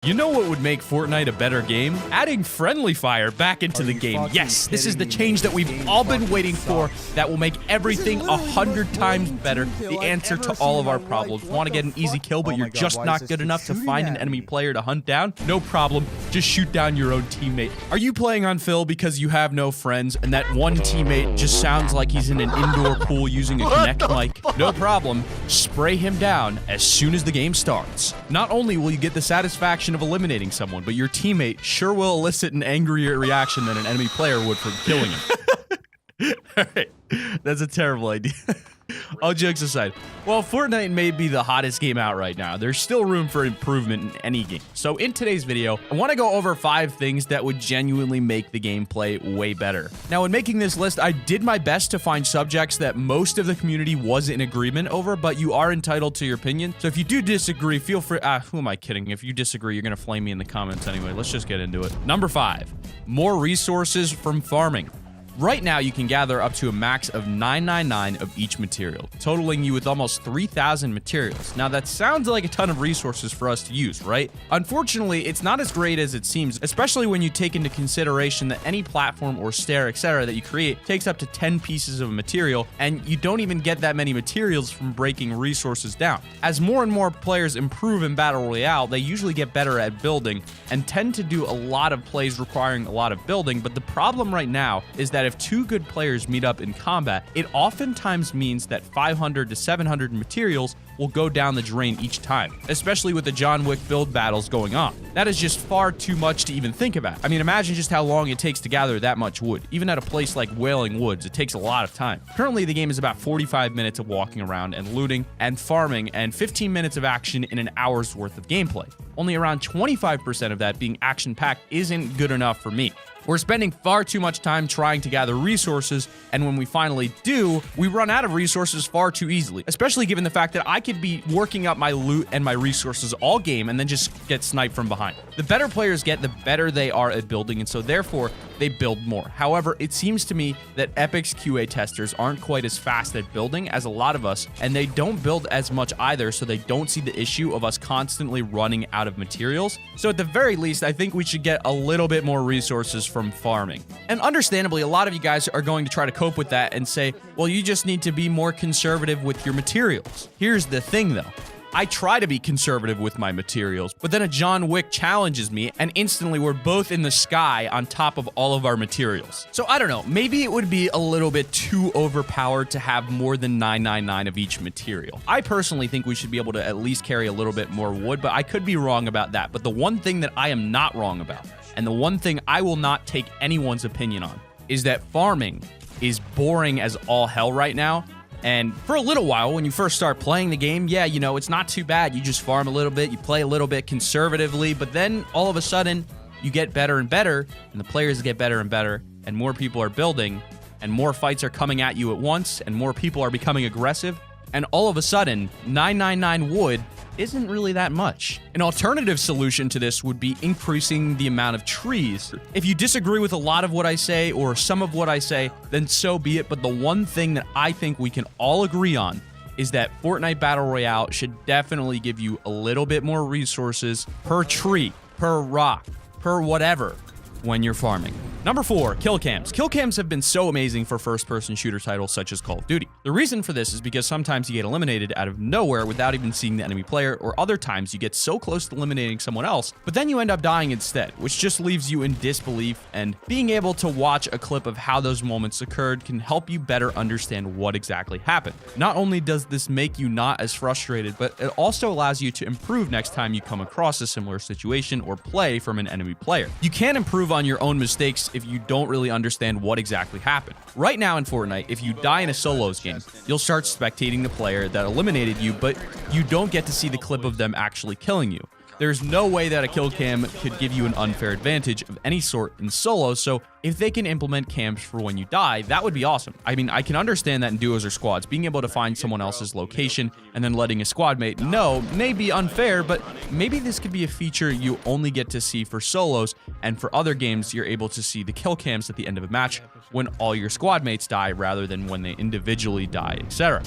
You know what would make Fortnite a better game? Adding friendly fire back into the game. Yes, this is the change that we've all been waiting for that will make everything 100 times better. The answer to all of our problems. Want to get an easy kill, but you're just not good enough to find an enemy player to hunt down? No problem. Just shoot down your own teammate. Are you playing on Phil because you have no friends and that one teammate just sounds like he's in an indoor pool using a Kinect mic? No problem. Spray him down as soon as the game starts. Not only will you get the satisfaction of eliminating someone, but your teammate sure will elicit an angrier reaction than an enemy player would from killing him. Alright, that's a terrible idea. All jokes aside, while Fortnite may be the hottest game out right now, there's still room for improvement in any game. So in today's video, I want to go over 5 things that would genuinely make the gameplay way better. Now, in making this list, I did my best to find subjects that most of the community was in agreement over, but you are entitled to your opinion. So if you do disagree, feel free. Who am I kidding? If you disagree, you're going to flame me in the comments anyway. Let's just get into it. Number 5, more resources from farming. Right now, you can gather up to a max of 999 of each material, totaling you with almost 3,000 materials. Now, that sounds like a ton of resources for us to use, right? Unfortunately, it's not as great as it seems, especially when you take into consideration that any platform or stair, etc. that you create takes up to 10 pieces of material, and you don't even get that many materials from breaking resources down. As more and more players improve in Battle Royale, they usually get better at building and tend to do a lot of plays requiring a lot of building, but the problem right now is that if 2 good players meet up in combat, it oftentimes means that 500 to 700 materials will go down the drain each time, especially with the John Wick build battles going on. That is just far too much to even think about. I mean, imagine just how long it takes to gather that much wood. Even at a place like Wailing Woods, it takes a lot of time. Currently, the game is about 45 minutes of walking around and looting and farming and 15 minutes of action in an hour's worth of gameplay. Only around 25% of that being action-packed isn't good enough for me. We're spending far too much time trying to gather resources, and when we finally do, we run out of resources far too easily, especially given the fact that I could be working up my loot and my resources all game and then just get sniped from behind. The better players get, the better they are at building, and so therefore, they build more. However, it seems to me that Epic's QA testers aren't quite as fast at building as a lot of us, and they don't build as much either, so they don't see the issue of us constantly running out of materials. So at the very least, I think we should get a little bit more resources from farming. And understandably, a lot of you guys are going to try to cope with that and say, well, you just need to be more conservative with your materials. Here's the thing though. I try to be conservative with my materials, but then a John Wick challenges me, and instantly we're both in the sky on top of all of our materials. So I don't know, maybe it would be a little bit too overpowered to have more than 999 of each material. I personally think we should be able to at least carry a little bit more wood, but I could be wrong about that. But the one thing that I am not wrong about, and the one thing I will not take anyone's opinion on, is that farming is boring as all hell right now. And for a little while, when you first start playing the game, yeah, you know, it's not too bad. You just farm a little bit, you play a little bit conservatively, but then all of a sudden, you get better and better, and the players get better and better, and more people are building, and more fights are coming at you at once, and more people are becoming aggressive, and all of a sudden, 999 wood isn't really that much. An alternative solution to this would be increasing the amount of trees. If you disagree with a lot of what I say or some of what I say, then so be it. But the one thing that I think we can all agree on is that Fortnite Battle Royale should definitely give you a little bit more resources per tree, per rock, per whatever when you're farming. Number 4, kill cams. Kill cams have been so amazing for first-person shooter titles such as Call of Duty. The reason for this is because sometimes you get eliminated out of nowhere without even seeing the enemy player, or other times you get so close to eliminating someone else, but then you end up dying instead, which just leaves you in disbelief, and being able to watch a clip of how those moments occurred can help you better understand what exactly happened. Not only does this make you not as frustrated, but it also allows you to improve next time you come across a similar situation or play from an enemy player. You can improve on your own mistakes if you don't really understand what exactly happened. Right now in Fortnite, if you die in a solos game, you'll start spectating the player that eliminated you, but you don't get to see the clip of them actually killing you. There's no way that a kill cam could give you an unfair advantage of any sort in solo, so if they can implement cams for when you die, that would be awesome. I mean, I can understand that in duos or squads, being able to find someone else's location and then letting a squad mate know may be unfair, but maybe this could be a feature you only get to see for solos, and for other games, you're able to see the kill cams at the end of a match when all your squad mates die rather than when they individually die, etc.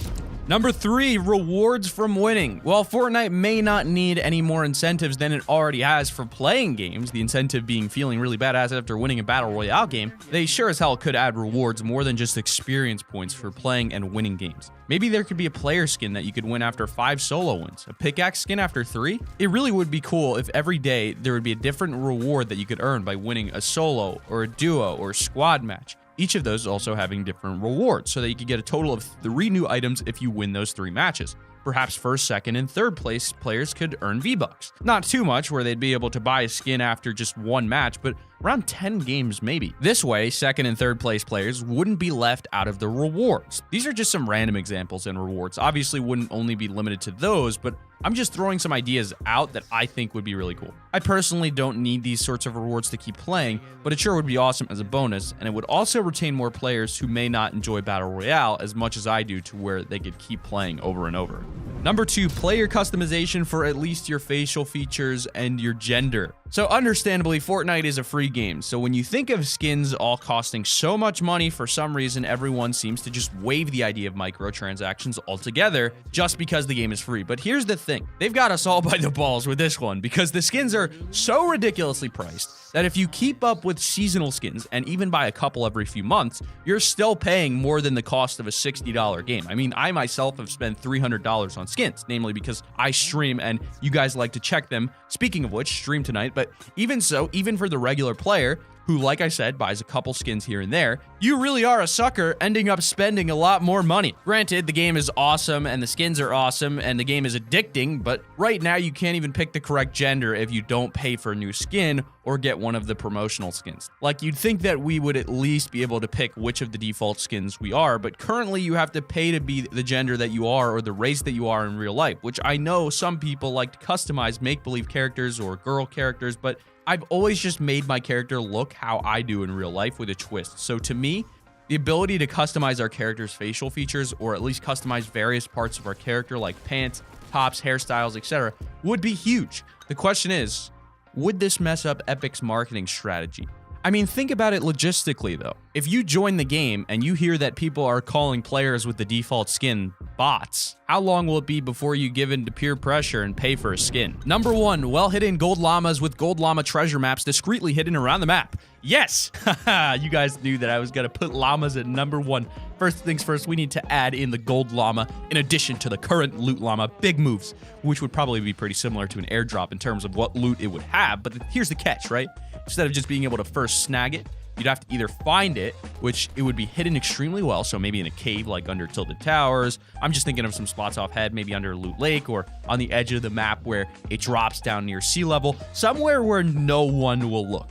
Number 3, rewards from winning. While Fortnite may not need any more incentives than it already has for playing games, the incentive being feeling really badass after winning a battle royale game, they sure as hell could add rewards more than just experience points for playing and winning games. Maybe there could be a player skin that you could win after 5 solo wins, a pickaxe skin after 3. It really would be cool if every day there would be a different reward that you could earn by winning a solo or a duo or squad match. Each of those also having different rewards so that you could get a total of 3 new items if you win those 3 matches. Perhaps first, second, and third place players could earn V-Bucks. Not too much where they'd be able to buy a skin after just 1 match, but around 10 games maybe. This way, second and third place players wouldn't be left out of the rewards. These are just some random examples and rewards. Obviously wouldn't only be limited to those, but I'm just throwing some ideas out that I think would be really cool. I personally don't need these sorts of rewards to keep playing, but it sure would be awesome as a bonus, and it would also retain more players who may not enjoy Battle Royale as much as I do to where they could keep playing over and over. Number 2, player customization for at least your facial features and your gender. So understandably, Fortnite is a free game, so when you think of skins all costing so much money, for some reason everyone seems to just waive the idea of microtransactions altogether just because the game is free. But here's the thing, they've got us all by the balls with this one because the skins are so ridiculously priced that if you keep up with seasonal skins and even buy a couple every few months, you're still paying more than the cost of a $60 game. I mean, I myself have spent $300 on skins, namely because I stream and you guys like to check them. Speaking of which, stream tonight, but even so, even for the regular player, who, like I said, buys a couple skins here and there, you really are a sucker ending up spending a lot more money. Granted, the game is awesome and the skins are awesome and the game is addicting, but right now you can't even pick the correct gender if you don't pay for a new skin or get one of the promotional skins. Like, you'd think that we would at least be able to pick which of the default skins we are, but currently you have to pay to be the gender that you are or the race that you are in real life, which I know some people like to customize make-believe characters or girl characters, but I've always just made my character look how I do in real life with a twist. So to me, the ability to customize our character's facial features, or at least customize various parts of our character like pants, tops, hairstyles, etc., would be huge. The question is, would this mess up Epic's marketing strategy? I mean, think about it logistically though. If you join the game and you hear that people are calling players with the default skin bots, how long will it be before you give in to peer pressure and pay for a skin? Number 1, well-hidden gold llamas with gold llama treasure maps discreetly hidden around the map. Yes! You guys knew that I was gonna put llamas at number 1. First things first, we need to add in the gold llama in addition to the current loot llama. Big moves, which would probably be pretty similar to an airdrop in terms of what loot it would have, but here's the catch, right? Instead of just being able to first snag it, you'd have to either find it, which it would be hidden extremely well, so maybe in a cave like under Tilted Towers. I'm just thinking of some spots off head, maybe under Loot Lake or on the edge of the map where it drops down near sea level, somewhere where no one will look.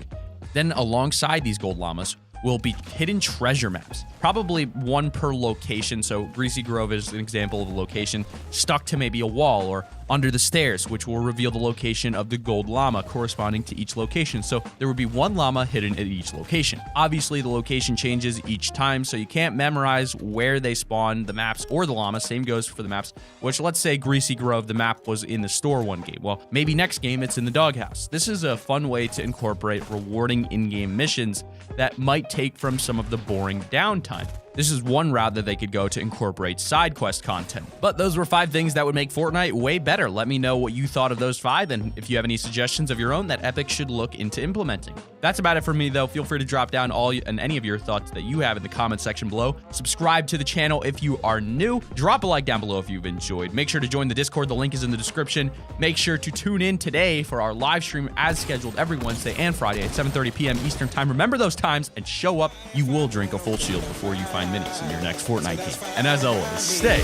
Then alongside these gold llamas will be hidden treasure maps, probably one per location. So Greasy Grove is an example of a location stuck to maybe a wall or under the stairs, which will reveal the location of the gold llama corresponding to each location. So there would be one llama hidden at each location. Obviously, the location changes each time, so you can't memorize where they spawn the maps or the llama. Same goes for the maps, which let's say Greasy Grove, the map was in the store one game. Well, maybe next game it's in the doghouse. This is a fun way to incorporate rewarding in-game missions that might take from some of the boring downtime. This is one route that they could go to incorporate side quest content. But those were 5 things that would make Fortnite way better. Let me know what you thought of those 5, and if you have any suggestions of your own that Epic should look into implementing. That's about it for me, though. Feel free to drop down any of your thoughts that you have in the comment section below. Subscribe to the channel if you are new. Drop a like down below if you've enjoyed. Make sure to join the Discord. The link is in the description. Make sure to tune in today for our live stream as scheduled every Wednesday and Friday at 7:30 p.m. Eastern Time. Remember those times and show up. You will drink a full shield before you find minis in your next Fortnite game. And as always, stay.